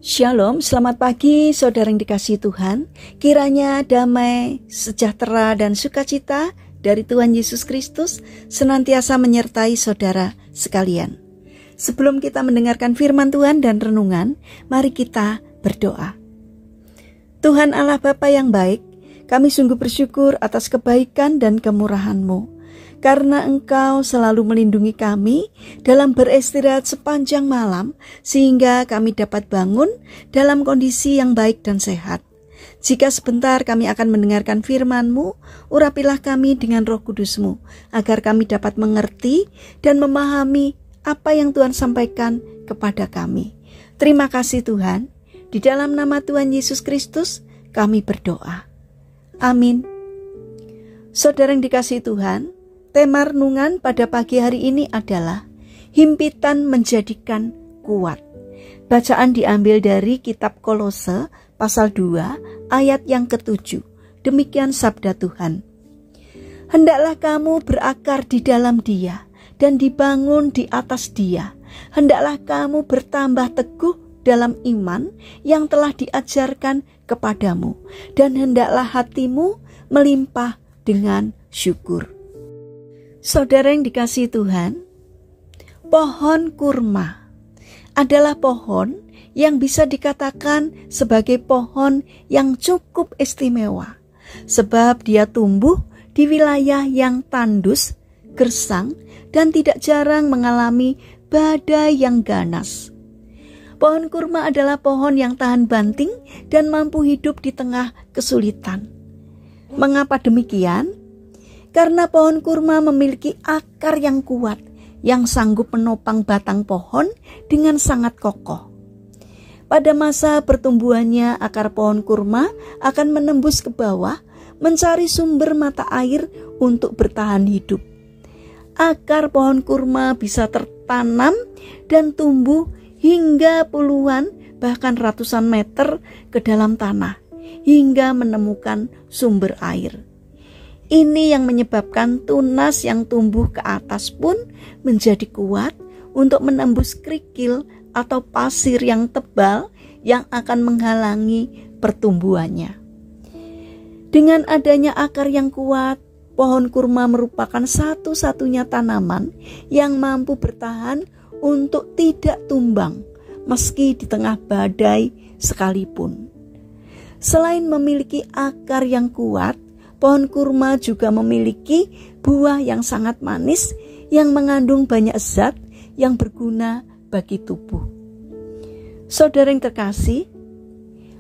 Shalom, selamat pagi saudara yang dikasihi Tuhan. Kiranya damai, sejahtera, dan sukacita dari Tuhan Yesus Kristus senantiasa menyertai saudara sekalian. Sebelum kita mendengarkan firman Tuhan dan renungan, mari kita berdoa. Tuhan Allah Bapa yang baik, kami sungguh bersyukur atas kebaikan dan kemurahan-Mu. Karena Engkau selalu melindungi kami dalam beristirahat sepanjang malam, sehingga kami dapat bangun dalam kondisi yang baik dan sehat. Jika sebentar kami akan mendengarkan firman-Mu, urapilah kami dengan Roh Kudus-Mu, agar kami dapat mengerti dan memahami apa yang Tuhan sampaikan kepada kami. Terima kasih Tuhan, di dalam nama Tuhan Yesus Kristus kami berdoa. Amin. Saudara yang dikasihi Tuhan, tema renungan pada pagi hari ini adalah himpitan menjadikan kuat. Bacaan diambil dari kitab Kolose pasal 2 ayat yang ke-7. Demikian sabda Tuhan. Hendaklah kamu berakar di dalam Dia dan dibangun di atas Dia. Hendaklah kamu bertambah teguh dalam iman yang telah diajarkan kepadamu, dan hendaklah hatimu melimpah dengan syukur. Saudara yang dikasihi Tuhan, pohon kurma adalah pohon yang bisa dikatakan sebagai pohon yang cukup istimewa, sebab dia tumbuh di wilayah yang tandus, gersang, dan tidak jarang mengalami badai yang ganas. Pohon kurma adalah pohon yang tahan banting dan mampu hidup di tengah kesulitan. Mengapa demikian? Karena pohon kurma memiliki akar yang kuat yang sanggup menopang batang pohon dengan sangat kokoh. Pada masa pertumbuhannya, akar pohon kurma akan menembus ke bawah mencari sumber mata air untuk bertahan hidup. Akar pohon kurma bisa tertanam dan tumbuh hingga puluhan bahkan ratusan meter ke dalam tanah hingga menemukan sumber air. Ini yang menyebabkan tunas yang tumbuh ke atas pun menjadi kuat untuk menembus kerikil atau pasir yang tebal yang akan menghalangi pertumbuhannya. Dengan adanya akar yang kuat, pohon kurma merupakan satu-satunya tanaman yang mampu bertahan untuk tidak tumbang meski di tengah badai sekalipun. Selain memiliki akar yang kuat, pohon kurma juga memiliki buah yang sangat manis yang mengandung banyak zat yang berguna bagi tubuh. Saudara yang terkasih,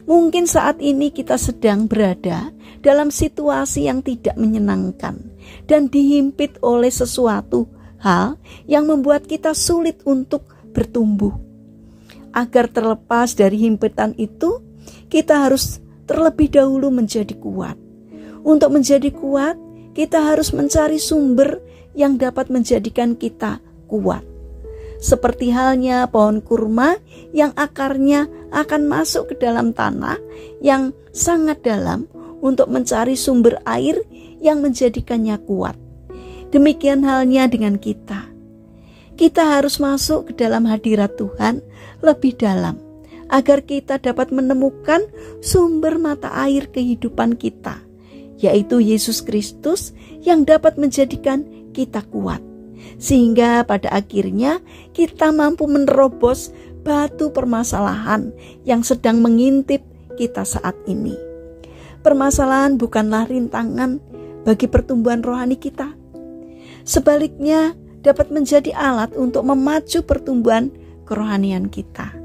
mungkin saat ini kita sedang berada dalam situasi yang tidak menyenangkan dan dihimpit oleh sesuatu hal yang membuat kita sulit untuk bertumbuh. Agar terlepas dari himpitan itu, kita harus terlebih dahulu menjadi kuat. Untuk menjadi kuat, kita harus mencari sumber yang dapat menjadikan kita kuat. Seperti halnya pohon kurma yang akarnya akan masuk ke dalam tanah yang sangat dalam untuk mencari sumber air yang menjadikannya kuat. Demikian halnya dengan kita. Kita harus masuk ke dalam hadirat Tuhan lebih dalam, agar kita dapat menemukan sumber mata air kehidupan kita, yaitu Yesus Kristus yang dapat menjadikan kita kuat. Sehingga pada akhirnya kita mampu menerobos batu permasalahan yang sedang mengintip kita saat ini. Permasalahan bukanlah rintangan bagi pertumbuhan rohani kita. Sebaliknya dapat menjadi alat untuk memacu pertumbuhan kerohanian kita.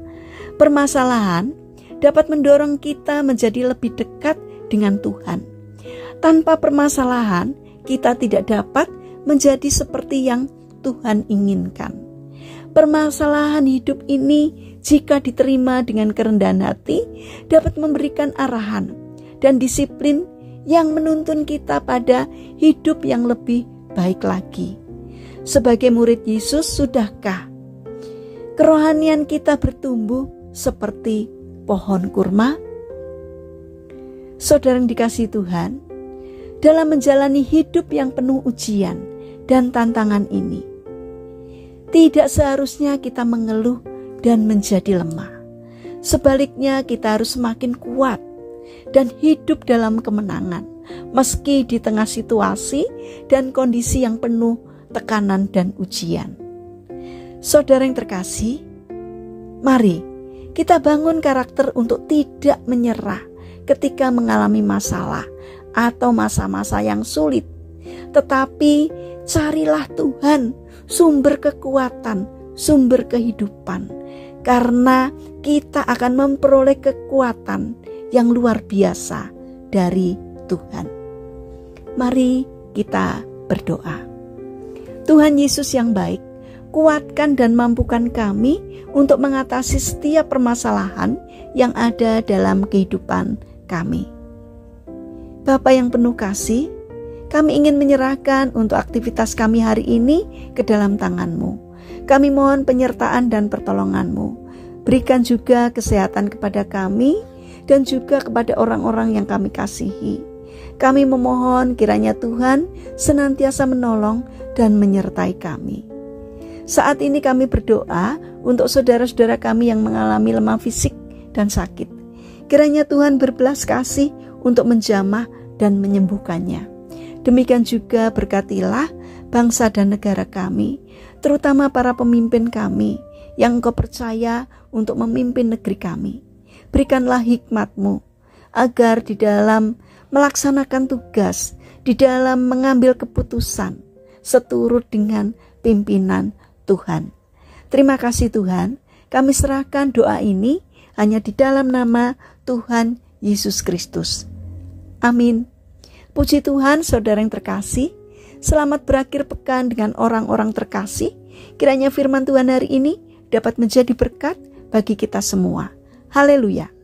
Permasalahan dapat mendorong kita menjadi lebih dekat dengan Tuhan. Tanpa permasalahan, kita tidak dapat menjadi seperti yang Tuhan inginkan. Permasalahan hidup ini, jika diterima dengan kerendahan hati, dapat memberikan arahan dan disiplin yang menuntun kita pada hidup yang lebih baik lagi. Sebagai murid Yesus, sudahkah kerohanian kita bertumbuh seperti pohon kurma? Saudara yang dikasihi Tuhan, dalam menjalani hidup yang penuh ujian dan tantangan ini, tidak seharusnya kita mengeluh dan menjadi lemah. Sebaliknya, kita harus semakin kuat dan hidup dalam kemenangan, meski di tengah situasi dan kondisi yang penuh tekanan dan ujian. Saudara yang terkasih, mari kita bangun karakter untuk tidak menyerah ketika mengalami masalah atau masa-masa yang sulit. Tetapi carilah Tuhan, sumber kekuatan, sumber kehidupan, karena kita akan memperoleh kekuatan yang luar biasa dari Tuhan. Mari kita berdoa. Tuhan Yesus yang baik, kuatkan dan mampukan kami untuk mengatasi setiap permasalahan yang ada dalam kehidupan kami. Bapa yang penuh kasih, kami ingin menyerahkan untuk aktivitas kami hari ini ke dalam tangan-Mu. Kami mohon penyertaan dan pertolongan-Mu. Berikan juga kesehatan kepada kami dan juga kepada orang-orang yang kami kasihi. Kami memohon kiranya Tuhan senantiasa menolong dan menyertai kami. Saat ini kami berdoa untuk saudara-saudara kami yang mengalami lemah fisik dan sakit. Kiranya Tuhan berbelas kasih untuk menjamah dan menyembuhkannya. Demikian juga berkatilah bangsa dan negara kami, terutama para pemimpin kami yang Engkau percaya untuk memimpin negeri kami. Berikanlah hikmat-Mu agar di dalam melaksanakan tugas, di dalam mengambil keputusan seturut dengan pimpinan Tuhan. Terima kasih Tuhan, kami serahkan doa ini hanya di dalam nama Tuhan Yesus Kristus. Amin. Puji Tuhan, saudara yang terkasih, selamat berakhir pekan dengan orang-orang terkasih. Kiranya firman Tuhan hari ini dapat menjadi berkat bagi kita semua. Haleluya.